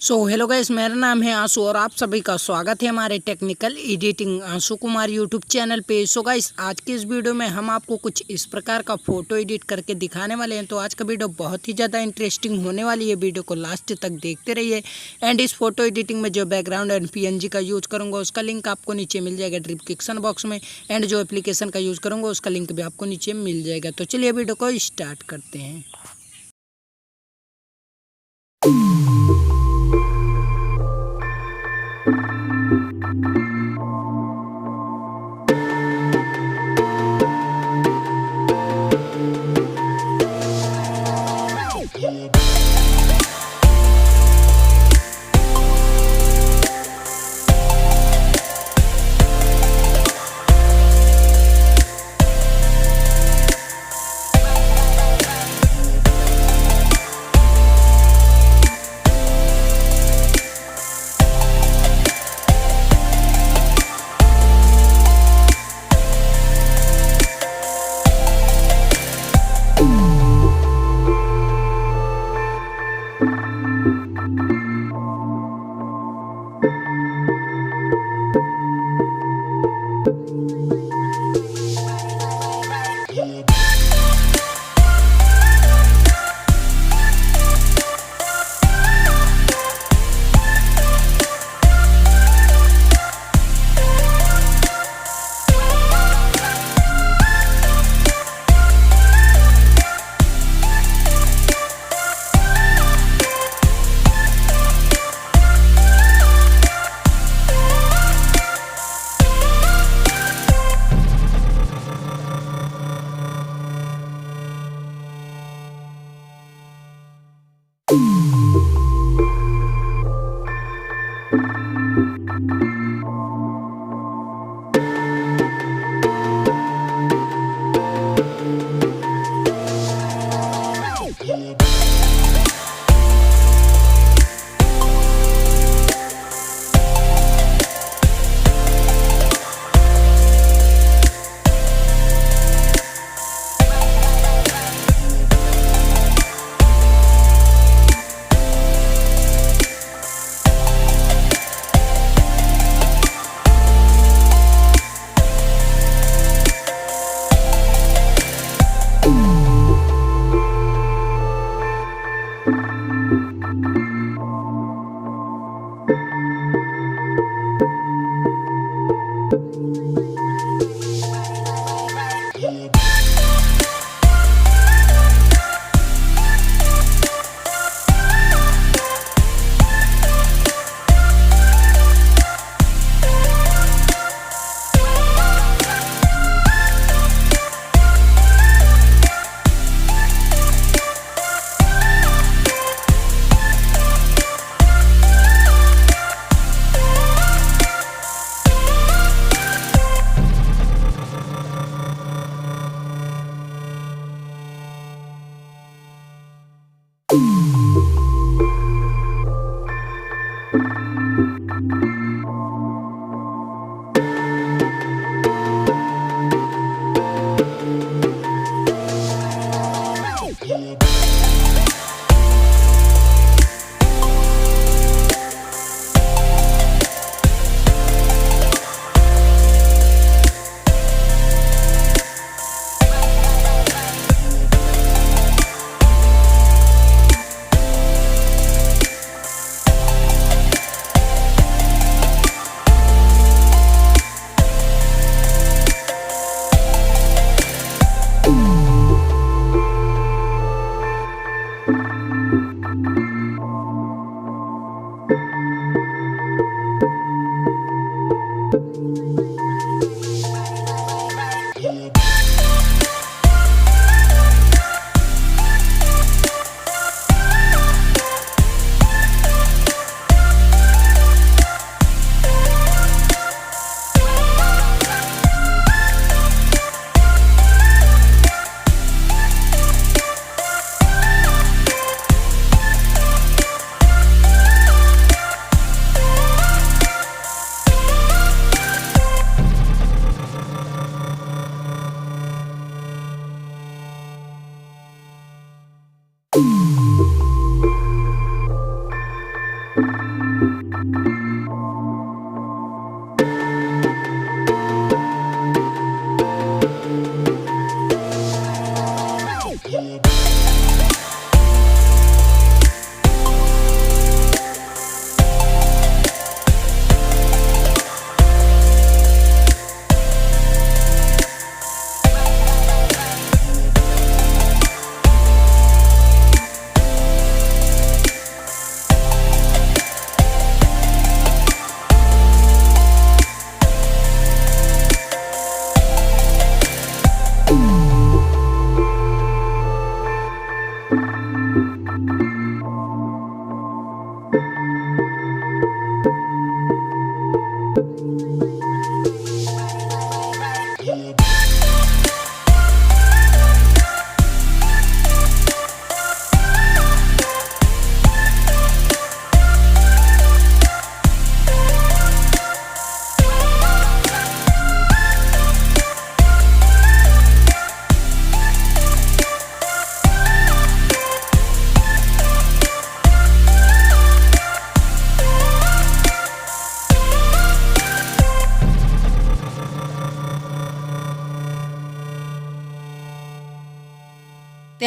Hello guys, मेरा नाम है आंसू और आप सभी का स्वागत है हमारे टेक्निकल एडिटिंग आंसू कुमार यूट्यूब चैनल पे। गाइस, आज की इस वीडियो में हम आपको कुछ इस प्रकार का फ़ोटो एडिट करके दिखाने वाले हैं। तो आज का वीडियो बहुत ही ज़्यादा इंटरेस्टिंग होने वाली है, वीडियो को लास्ट तक देखते रहिए। एंड इस फोटो एडिटिंग में जो बैकग्राउंड एंड PNG का यूज़ करूँगा उसका लिंक आपको नीचे मिल जाएगा डिस्क्रिप्शन बॉक्स में। एंड जो एप्लीकेशन का यूज़ करूँगा उसका लिंक भी आपको नीचे मिल जाएगा। तो चलिए वीडियो को स्टार्ट करते हैं।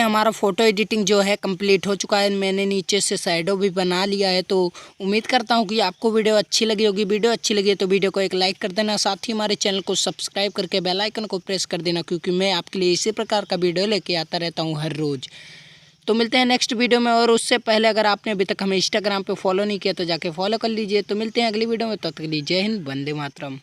हमारा फ़ोटो एडिटिंग जो है कंप्लीट हो चुका है। मैंने नीचे से शैडो भी बना लिया है। तो उम्मीद करता हूँ कि आपको वीडियो अच्छी लगी होगी। वीडियो अच्छी लगी है तो वीडियो को एक लाइक कर देना, साथ ही हमारे चैनल को सब्सक्राइब करके बेल आइकन को प्रेस कर देना, क्योंकि मैं आपके लिए इसी प्रकार का वीडियो लेके आता रहता हूँ हर रोज़। तो मिलते हैं नेक्स्ट वीडियो में, और उससे पहले अगर आपने अभी तक हमें इंस्टाग्राम पर फॉलो नहीं किया तो जाके फॉलो कर लीजिए। तो मिलते हैं अगली वीडियो में, तब तक के लिए जय हिंद, वंदे मातरम।